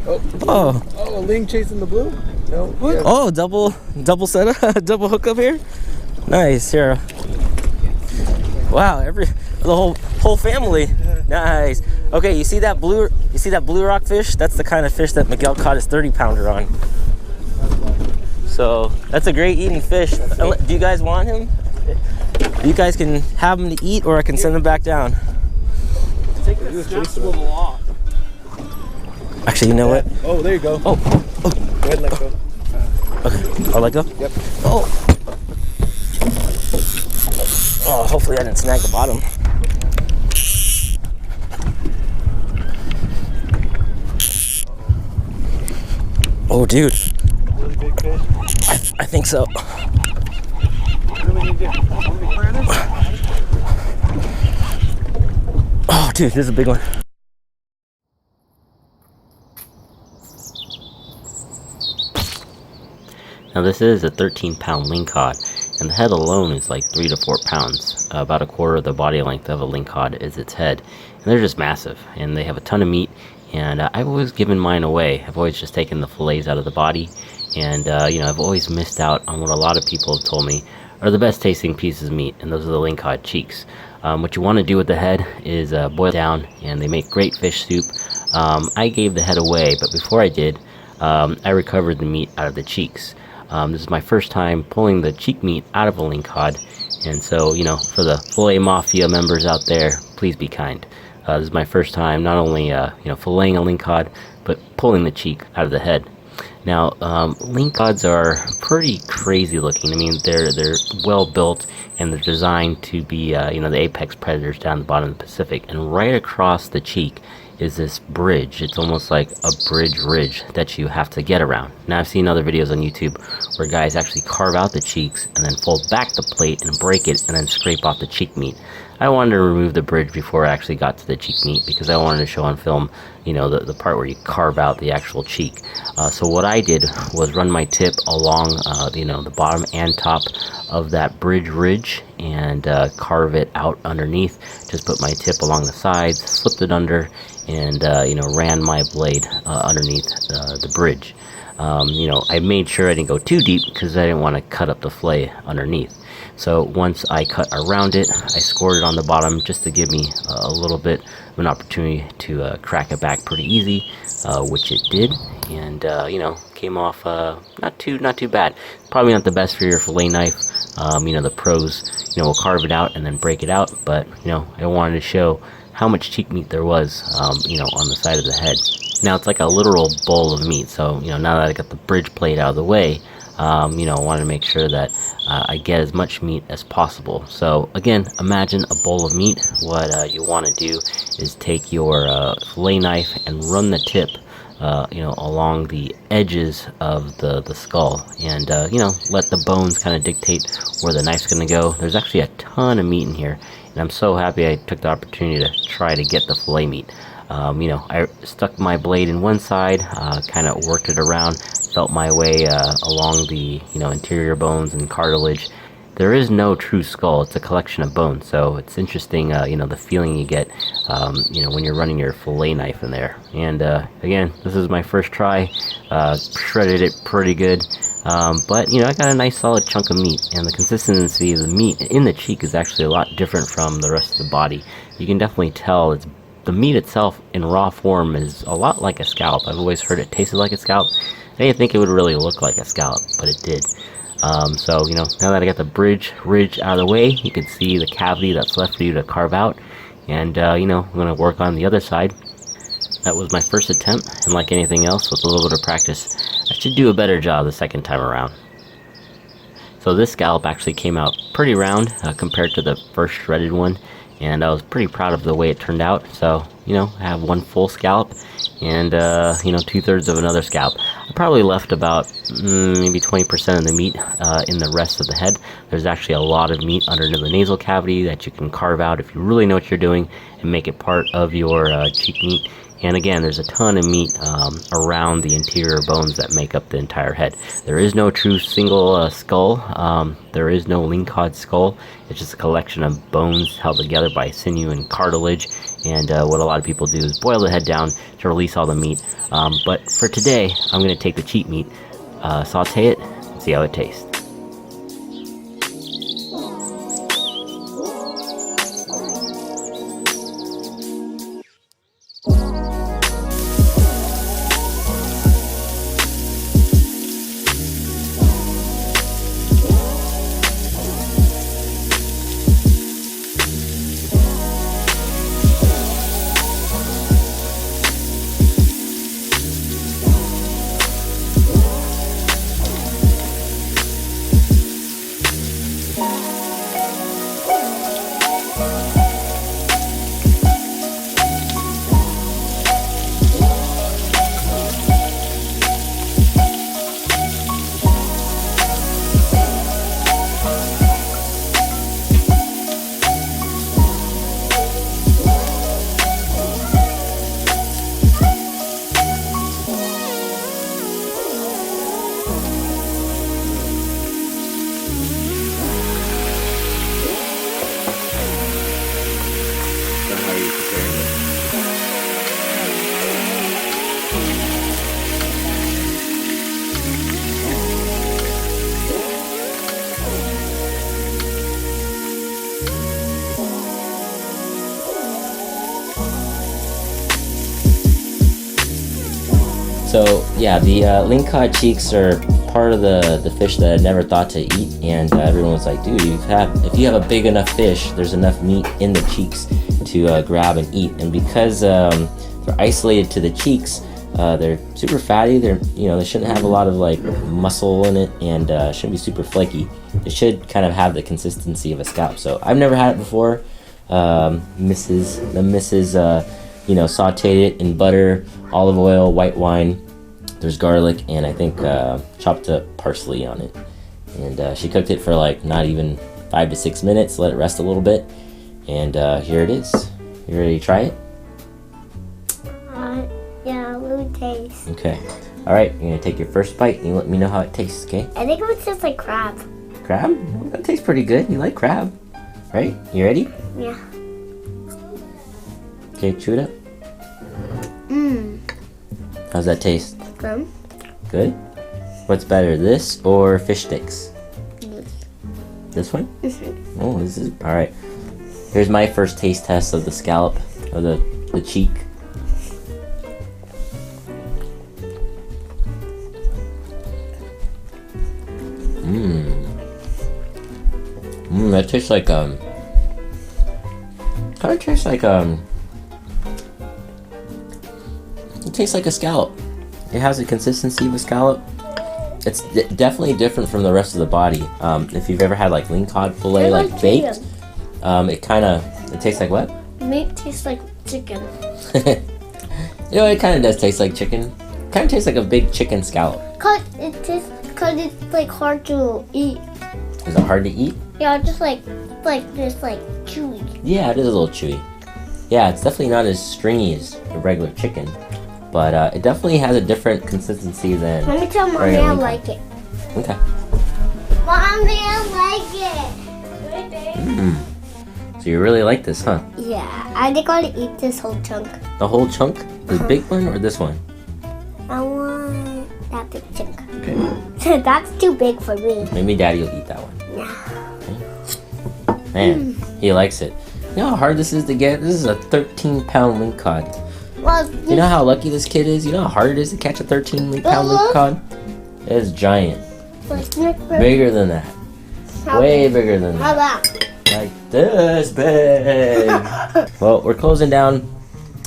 Oh, a ling chasing the blue? No. What? Yeah. Oh, double setup, double hookup here. Nice here. Wow, the whole family. Nice. Okay, you see that blue rock fish? That's the kind of fish that Miguel caught his 30-pounder on. So that's a great eating fish. Do you guys want him? You guys can have him to eat, or I can send him back down. Take the snap swivel off. Actually, you know what? Oh, there you go. Oh. Go ahead and let go. Okay, I'll let go? Yep. Oh, hopefully I didn't snag the bottom. Oh, dude. Really big fish? I think so. Oh, dude, this is a big one. Now this is a 13-pound lingcod, and the head alone is like 3 to 4 pounds. About a quarter of the body length of a lingcod is its head, and they're just massive, and they have a ton of meat. And I've always given mine away. I've always just taken the fillets out of the body, and you know, I've always missed out on what a lot of people have told me are the best tasting pieces of meat, and those are the lingcod cheeks. What you want to do with the head is boil it down, and they make great fish soup. I gave the head away, but before I did, I recovered the meat out of the cheeks. This is my first time pulling the cheek meat out of a lingcod, and so, you know, for the fillet mafia members out there, please be kind. This is my first time not only you know, filleting a lingcod, but pulling the cheek out of the head. Now, lingcods are pretty crazy looking. I mean, they're well built, and they're designed to be you know, the apex predators down the bottom of the Pacific. And right across the cheek is this bridge. It's almost like a bridge ridge that you have to get around. Now, I've seen other videos on YouTube where guys actually carve out the cheeks and then fold back the plate and break it and then scrape off the cheek meat. I wanted to remove the bridge before I actually got to the cheek meat because I wanted to show on film, you know, the part where you carve out the actual cheek. So what I did was run my tip along, you know, the bottom and top of that bridge ridge and carve it out underneath. Just put my tip along the sides, slipped it under, and you know, ran my blade underneath the bridge. You know, I made sure I didn't go too deep because I didn't want to cut up the fillet underneath. So once I cut around it, I scored it on the bottom just to give me a little bit of an opportunity to crack it back pretty easy, which it did, and you know, came off not too bad. Probably not the best for your fillet knife. You know, the pros, you know, will carve it out and then break it out, but you know, I wanted to show how much cheek meat there was, you know, on the side of the head. Now it's like a literal bowl of meat. So, you know, now that I got the bridge plate out of the way, you know, I wanted to make sure that I get as much meat as possible. So again, imagine a bowl of meat. What you want to do is take your fillet knife and run the tip, you know, along the edges of the skull, and you know, let the bones kind of dictate where the knife's going to go. There's actually a ton of meat in here, and I'm so happy I took the opportunity to try to get the fillet meat. You know, I stuck my blade in one side, kind of worked it around, felt my way along the, you know, interior bones and cartilage. There is no true skull. It's a collection of bones, so it's interesting, you know, the feeling you get, you know, when you're running your fillet knife in there. And again, this is my first try. Shredded it pretty good, but you know, I got a nice solid chunk of meat, and the consistency of the meat in the cheek is actually a lot different from the rest of the body. You can definitely tell the meat itself in raw form is a lot like a scallop. I've always heard it tasted like a scallop. I didn't think it would really look like a scallop, but it did. So, you know, now that I got the bridge ridge out of the way, you can see the cavity that's left for you to carve out. And, you know, I'm going to work on the other side. That was my first attempt, and like anything else, with a little bit of practice, I should do a better job the second time around. So this scallop actually came out pretty round compared to the first shredded one, and I was pretty proud of the way it turned out. So, you know, I have one full scallop and, you know, 2/3 of another scallop. I probably left about maybe 20% of the meat in the rest of the head. There's actually a lot of meat under the nasal cavity that you can carve out if you really know what you're doing and make it part of your cheek meat. And again, there's a ton of meat around the interior bones that make up the entire head. There is no true single skull. There is no lingcod skull. It's just a collection of bones held together by sinew and cartilage. And what a lot of people do is boil the head down to release all the meat. But for today, I'm going to take the cheap meat, saute it, and see how it tastes. So yeah, the lingcod cheeks are part of the fish that I never thought to eat, and everyone was like, dude, if you have a big enough fish, there's enough meat in the cheeks to grab and eat. And because they're isolated to the cheeks, they're super fatty. They shouldn't have a lot of like muscle in it, and shouldn't be super flaky. It should kind of have the consistency of a scalp. So I've never had it before. Missus sauteed it in butter, olive oil, white wine. There's garlic, and I think chopped up parsley on it. And she cooked it for like not even 5 to 6 minutes, let it rest a little bit. And here it is. You ready to try it? Yeah, we'll taste. Okay. All right, you're gonna take your first bite and you let me know how it tastes, okay? I think it would taste like crab. Crab? Well, that tastes pretty good. You like crab, right? You ready? Yeah. Okay, chew it up. Mmm. How's that taste? Good. Good? What's better, this or fish sticks? This one? Mm-hmm. Oh, this is... Alright. Here's my first taste test of the scallop, of the cheek. That tastes like, kind of tastes like, it tastes like a scallop. It has the consistency of a scallop. It's definitely different from the rest of the body. If you've ever had like lingcod fillet, like baked, it tastes like what? Meat tastes like chicken. It kind of does taste like chicken. Kind of tastes like a big chicken scallop. Cause it's like hard to eat. Is it hard to eat? Yeah, just like chewy. Yeah, it is a little chewy. Yeah, it's definitely not as stringy as a regular chicken, but it definitely has a different consistency than. Let me tell Mommy I like it. Okay. Mommy, I like it. So you really like this, huh? Yeah, I think I want to eat this whole chunk. The whole chunk? The big one or this one? I want that big chunk. Okay. That's too big for me. Maybe Daddy will eat that one. Yeah. Man, he likes it. You know how hard this is to get? This is a 13-pound lingcod. Well, You know how lucky this kid is? You know how hard it is to catch a 13-pound lingcod? It is giant. Bigger than that. Way bigger than How that. about? Like this big. Well, we're closing down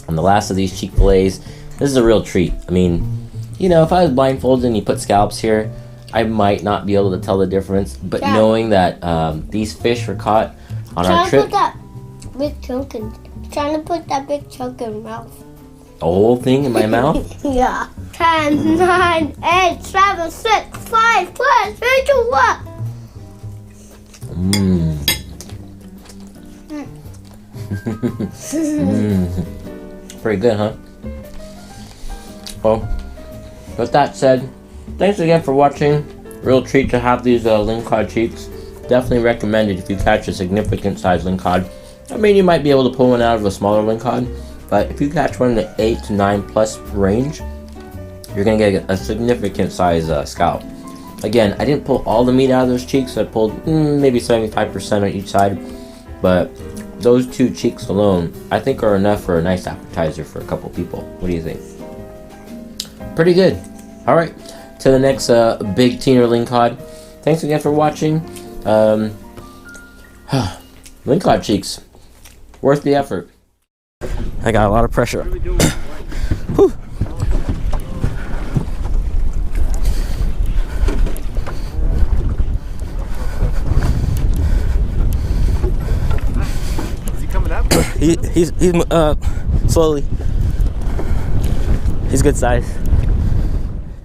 on the last of these cheek fillets. This is a real treat. I mean, if I was blindfolded and you put scallops here, I might not be able to tell the difference. But Yeah. knowing that these fish were caught on our trip, Put that big chunk in. Trying to put that big chunk in mouth. the whole thing in my mouth. Yeah. 10, 9, 8, 7, 6, 5, 4, 3, 2, 1. Pretty good, huh? Well, with that said, thanks again for watching. Real treat to have these lingcod cheeks. Definitely recommended if you catch a significant size lingcod. I mean, you might be able to pull one out of a smaller lingcod, but if you catch one in the 8 to 9 plus range, you're gonna get a significant size scalp. Again, I didn't pull all the meat out of those cheeks. I pulled maybe 75% on each side, but those 2 cheeks alone, I think, are enough for a nice appetizer for a couple people. What do you think? Pretty good. All right, to the next big teener lingcod. Thanks again for watching. Lingcod cheeks, worth the effort. I got a lot of pressure. Whew. Is he coming up? He's slowly. He's good size.